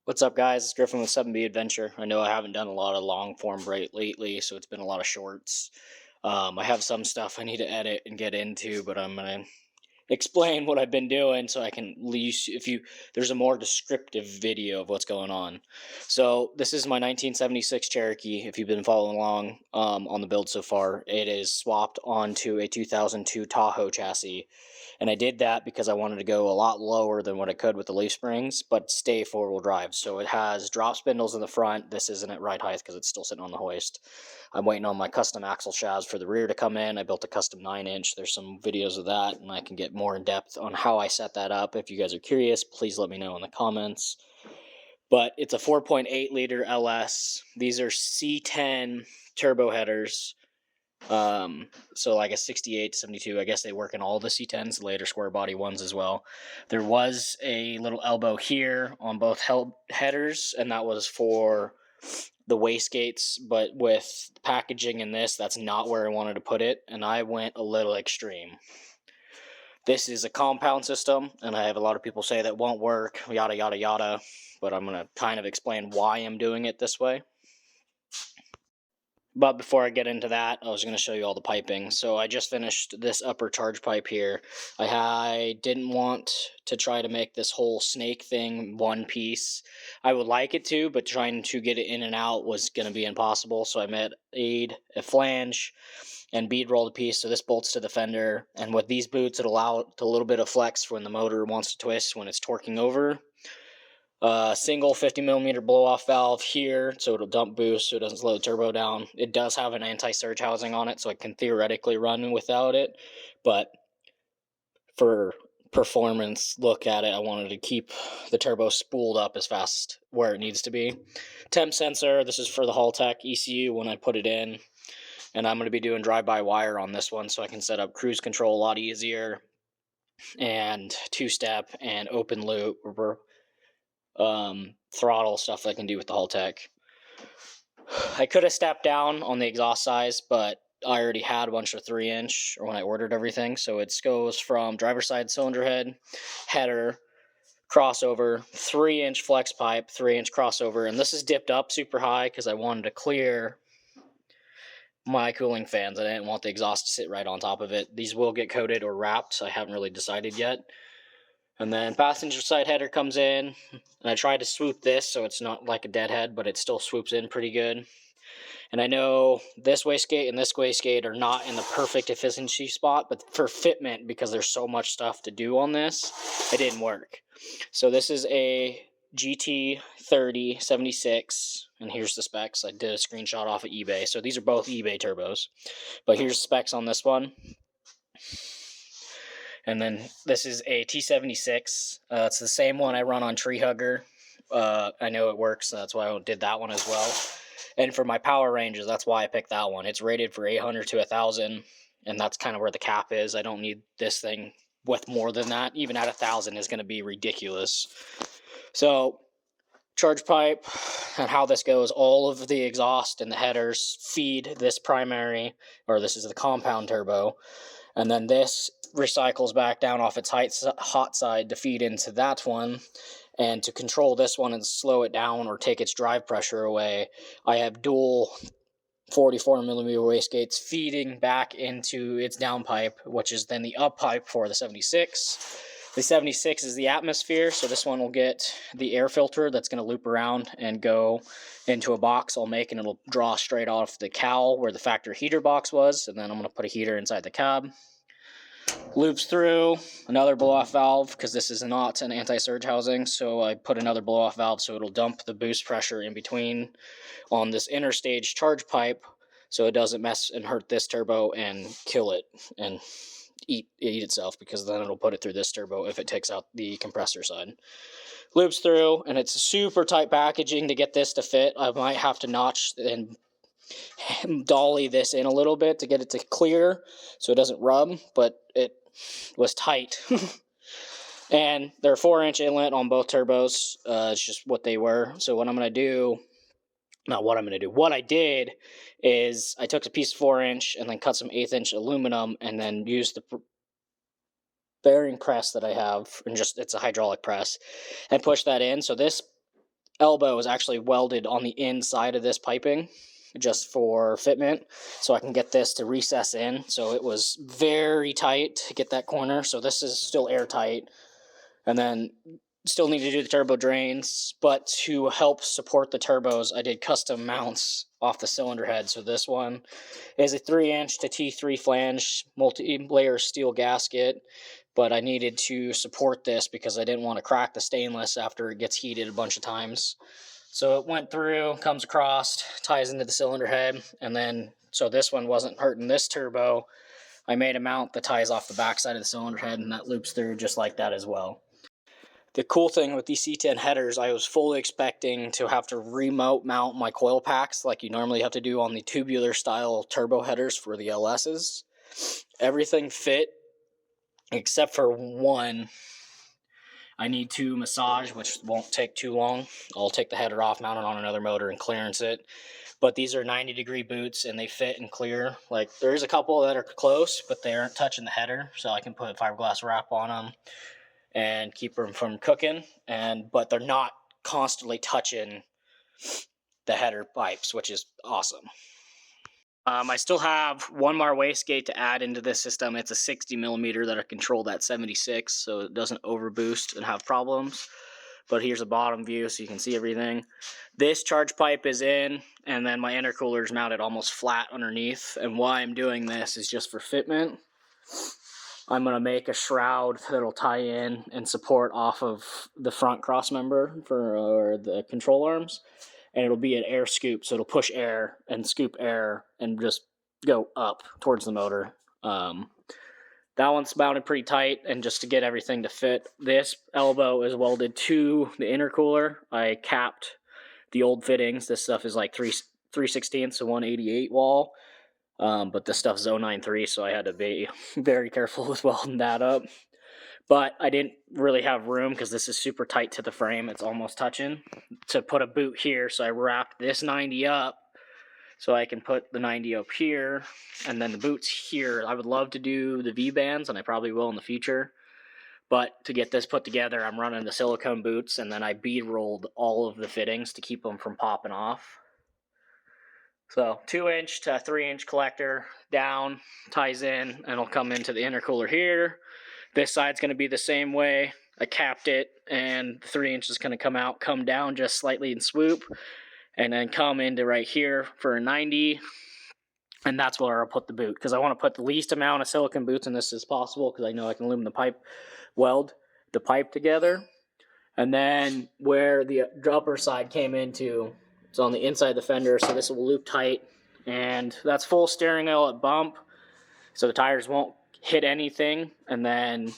What's up, guys? It's Griffin with 7B Adventure. I know I haven't done a lot of long form lately, so it's been a lot of shorts. I have some stuff I need to edit and get into, but I'm gonna explain what I've been doing so I can least there's a more descriptive video of what's going on. So this is my 1976 Cherokee. If you've been following along on the build so far, it is swapped onto a 2002 Tahoe chassis. And I did that because I wanted to go a lot lower than what I could with the leaf springs, but stay four-wheel drive. So it has drop spindles in the front. This isn't at ride height because it's still sitting on the hoist. I'm waiting on my custom axle shafts for the rear to come in. I built a custom 9-inch. There's some videos of that, and I can get more in depth on how I set that up. If you guys are curious, please let me know in the comments. But it's a 4.8 liter LS. These are C10 turbo headers. So like a 68 to 72, I guess they work in all the C10s, the later square body ones as well. There was a little elbow here on both headers, and that was for the wastegates, but with packaging in this, that's not where I wanted to put it, and I went a little extreme. This is a compound system, and I have a lot of people say that won't work, yada yada yada, but I'm going to kind of explain why I'm doing it this way. But before I get into that, I was going to show you all the piping. So I just finished this upper charge pipe here. I didn't want to try to make this whole snake thing one piece. I would like it to, but trying to get it in and out was going to be impossible. So I made a flange and bead rolled a piece. So this bolts to the fender. And with these boots, it allows a little bit of flex for when the motor wants to twist when it's torquing over. Single 50mm blow-off valve here, so it'll dump boost so it doesn't slow the turbo down. It does have an anti-surge housing on it, so it can theoretically run without it, but for performance look at it, I wanted to keep the turbo spooled up as fast where it needs to be. Temp sensor, this is for the Haltech ECU when I put it in, and I'm going to be doing drive-by-wire on this one so I can set up cruise control a lot easier, and two-step and open loop throttle stuff I can do with the Haltech. I could have stepped down on the exhaust size, but I already had a bunch of 3-inch when I ordered everything, so it goes from driver's side cylinder head, header, crossover, 3-inch flex pipe, 3-inch crossover, and this is dipped up super high because I wanted to clear my cooling fans. I didn't want the exhaust to sit right on top of it. These will get coated or wrapped, so I haven't really decided yet. And then passenger side header comes in, and I tried to swoop this so it's not like a deadhead, but it still swoops in pretty good. And I know this wastegate and this wastegate are not in the perfect efficiency spot, but for fitment, because there's so much stuff to do on this, it didn't work. So this is a GT 3076, and here's the specs. I did a screenshot off of eBay, so these are both eBay turbos. But here's specs on this one. And then this is a T76. It's the same one I run on Tree Hugger. I know it works, so that's why I did that one as well. And for my power ranges, that's why I picked that one. It's rated for 800 to 1,000, and that's kind of where the cap is. I don't need this thing with more than that. Even at 1,000 is going to be ridiculous. So, charge pipe and how this goes, all of the exhaust and the headers feed this primary, or this is the compound turbo, and then this recycles back down off its hot side to feed into that one. And to control this one and slow it down or take its drive pressure away, I have dual 44mm wastegates feeding back into its downpipe, which is then the up pipe for the 76. The 76 is the atmosphere, so this one will get the air filter that's going to loop around and go into a box I'll make, and it'll draw straight off the cowl where the factory heater box was, and then I'm going to put a heater inside the cab. Loops through, another blow-off valve, because this is not an anti-surge housing, so I put another blow-off valve so it'll dump the boost pressure in between on this inner stage charge pipe so it doesn't mess and hurt this turbo and kill it and eat itself, because then it'll put it through this turbo if it takes out the compressor side. Loops through, and it's super tight packaging to get this to fit. I might have to notch and dolly this in a little bit to get it to clear so it doesn't rub, but it was tight. And they're 4-inch inlet on both turbos. It's just what they were. So what I'm going to do, what I did is I took a piece of 4-inch and then cut some 1/8-inch aluminum and then used the bearing press that I have, and just, it's a hydraulic press, and push that in. So this elbow is actually welded on the inside of this piping just for fitment, so I can get this to recess in. So it was very tight to get that corner, so this is still airtight. And then still need to do the turbo drains, but to help support the turbos, I did custom mounts off the cylinder head. So this one is a 3-inch to T3 flange multi-layer steel gasket, but I needed to support this because I didn't want to crack the stainless after it gets heated a bunch of times. So it went through, comes across, ties into the cylinder head, and then, so this one wasn't hurting this turbo, I made a mount that ties off the backside of the cylinder head, and that loops through just like that as well. The cool thing with these C10 headers, I was fully expecting to have to remote mount my coil packs like you normally have to do on the tubular style turbo headers for the LSs. Everything fit except for one. I need to massage, which won't take too long. I'll take the header off, mount it on another motor, and clearance it. But these are 90-degree boots, and they fit and clear. Like, there's a couple that are close, but they aren't touching the header, so I can put fiberglass wrap on them and keep them from cooking, but they're not constantly touching the header pipes, which is awesome. I still have one more wastegate to add into this system. It's a 60 millimeter that I control that 76, so it doesn't overboost and have problems. But here's a bottom view so you can see everything. This charge pipe is in, and then my intercooler is mounted almost flat underneath. And why I'm doing this is just for fitment. I'm going to make a shroud that'll tie in and support off of the front cross member for the control arms. And it'll be an air scoop, so it'll push air and scoop air and just go up towards the motor. That one's mounted pretty tight, and just to get everything to fit, this elbow is welded to the intercooler. I capped the old fittings. This stuff is like 3/16 to 188 wall. But this stuff's 093, so I had to be very careful with welding that up. But I didn't really have room because this is super tight to the frame. It's almost touching to put a boot here. So I wrapped this 90 up so I can put the 90 up here and then the boots here. I would love to do the V-bands, and I probably will in the future. But to get this put together, I'm running the silicone boots, and then I bead rolled all of the fittings to keep them from popping off. So 2-inch to 3-inch collector down, ties in, and it'll come into the intercooler here. This side's going to be the same way. I capped it, and the 3-inch is going to come down just slightly and swoop, and then come into right here for a 90, and that's where I'll put the boot, because I want to put the least amount of silicone boots in this as possible, because I know I can weld the pipe together. And then where the upper side came into, it's on the inside of the fender, so this will loop tight, and that's full steering wheel at bump, so the tires won't hit anything. And then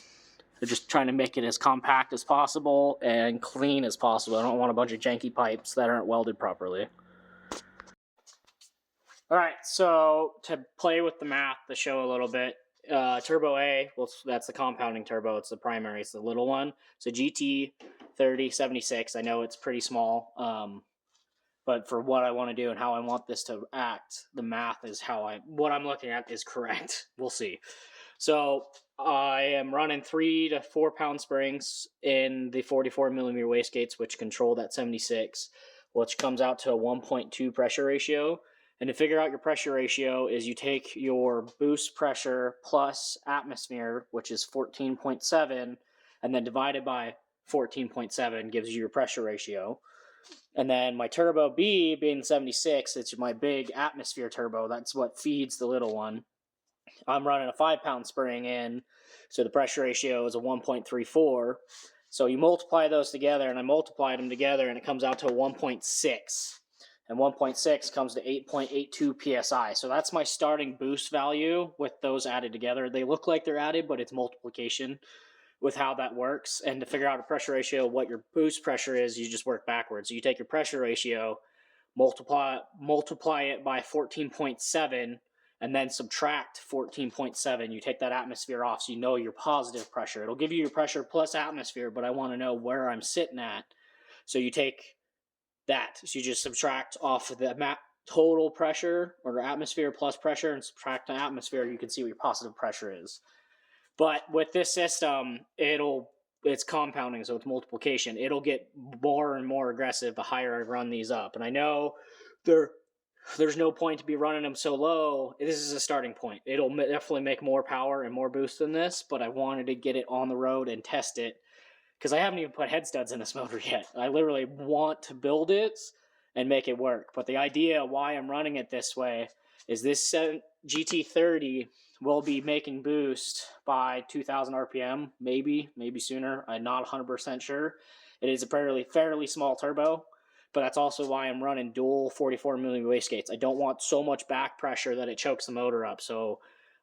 they're just trying to make it as compact as possible and clean as possible. I don't want a bunch of janky pipes that aren't welded properly. Alright, so to play with the math to show a little bit, Turbo A, well, that's the compounding turbo, it's the primary, it's the little one. So GT 3076, I know it's pretty small, but for what I want to do and how I want this to act, the math is what I'm looking at is correct. We'll see. So I am running 3 to 4 pound springs in the 44 millimeter wastegates, which control that 76, which comes out to a 1.2 pressure ratio. And to figure out your pressure ratio is you take your boost pressure plus atmosphere, which is 14.7, and then divided by 14.7 gives you your pressure ratio. And then my Turbo B being 76, it's my big atmosphere turbo. That's what feeds the little one. I'm running a 5 pound spring in, so the pressure ratio is a 1.34. So you multiply those together, and I multiplied them together, and it comes out to a 1.6. And 1.6 comes to 8.82 psi. So that's my starting boost value with those added together. They look like they're added, but it's multiplication with how that works. And to figure out a pressure ratio, what your boost pressure is, you just work backwards. So you take your pressure ratio, multiply it by 14.7, and then subtract 14.7. You take that atmosphere off so you know your positive pressure. It'll give you your pressure plus atmosphere, but I want to know where I'm sitting at. So you take that. So you just subtract off of the total pressure, or atmosphere plus pressure, and subtract the atmosphere. You can see what your positive pressure is. But with this system, it'll it's compounding, so it's multiplication. It'll get more and more aggressive the higher I run these up. And I know there's no point to be running them so low. This is a starting point. It'll definitely make more power and more boost than this, but I wanted to get it on the road and test it because I haven't even put head studs in this motor yet. I literally want to build it and make it work. But the idea why I'm running it this way is this GT30 will be making boost by 2,000 RPM, maybe sooner. I'm not 100% sure. It is a fairly small turbo, but that's also why I'm running dual 44mm wastegates. I don't want so much back pressure that it chokes the motor up. So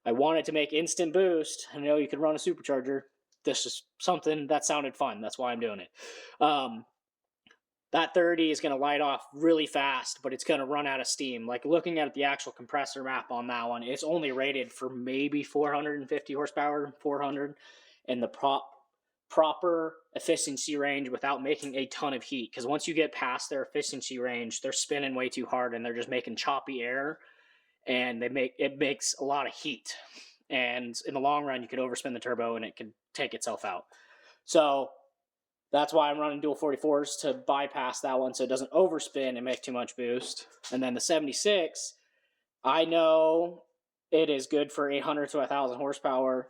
I wanted to make instant boost. I know you can run a supercharger. This is something that sounded fun. That's why I'm doing it. That 30 is going to light off really fast, but it's going to run out of steam. Like looking at the actual compressor map on that one, it's only rated for maybe 450 horsepower, 400, and the proper efficiency range without making a ton of heat. Because once you get past their efficiency range, they're spinning way too hard and they're just making choppy air, and it makes a lot of heat. And in the long run, you could overspin the turbo and it could take itself out. So that's why I'm running dual 44s, to bypass that one so it doesn't overspin and make too much boost. And then the 76, I know it is good for 800 to 1,000 horsepower.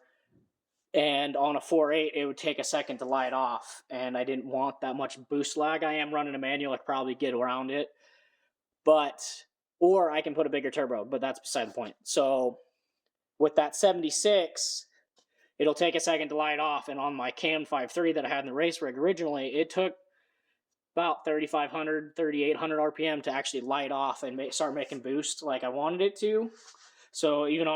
And on a 4.8, it would take a second to light off. And I didn't want that much boost lag. I am running a manual. I could probably get around it. Or I can put a bigger turbo, but that's beside the point. So with that 76, it'll take a second to light off, and on my Cam 5.3 that I had in the race rig originally, it took about 3,500, 3,800 RPM to actually light off and start making boost like I wanted it to. So even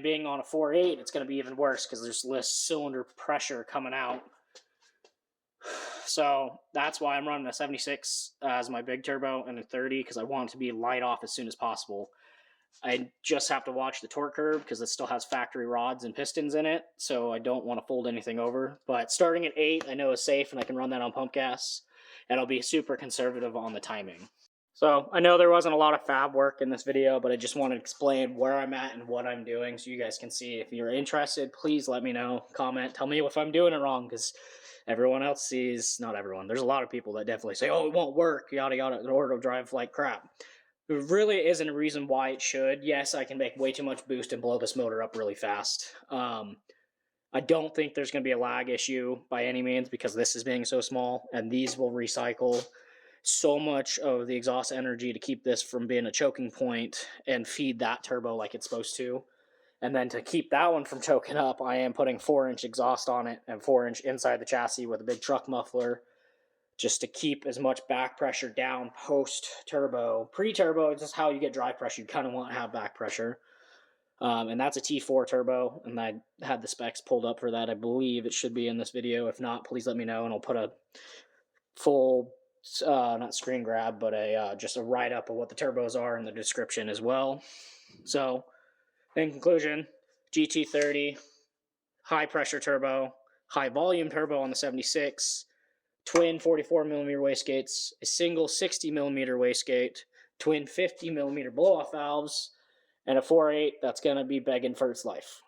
being on a 4.8, it's going to be even worse because there's less cylinder pressure coming out. So that's why I'm running a 76 as my big turbo and a 30, because I want it to be light off as soon as possible. I just have to watch the torque curve because it still has factory rods and pistons in it, so I don't want to fold anything over. But starting at 8, I know is safe, and I can run that on pump gas, and I'll be super conservative on the timing. So I know there wasn't a lot of fab work in this video, but I just wanted to explain where I'm at and what I'm doing so you guys can see. If you're interested, please let me know, comment, tell me if I'm doing it wrong, because everyone else sees, not everyone, there's a lot of people that definitely say, oh, it won't work, yada yada, or it'll drive like crap. There really isn't a reason why it should. Yes, I can make way too much boost and blow this motor up really fast. I don't think there's going to be a lag issue by any means because this is being so small, and these will recycle so much of the exhaust energy to keep this from being a choking point and feed that turbo like it's supposed to. And then to keep that one from choking up, I am putting 4-inch exhaust on it and 4-inch inside the chassis with a big truck muffler, just to keep as much back pressure down post-turbo. Pre-turbo is just how you get drive pressure. You kind of want to have back pressure. And that's a T4 turbo, and I had the specs pulled up for that. I believe it should be in this video. If not, please let me know, and I'll put a full, not screen grab, but just a write-up of what the turbos are in the description as well. So, in conclusion, GT30, high-pressure turbo, high-volume turbo on the 76, twin 44mm wastegates, a single 60mm wastegate, twin 50mm blow-off valves, and a 4.8 that's going to be begging for its life.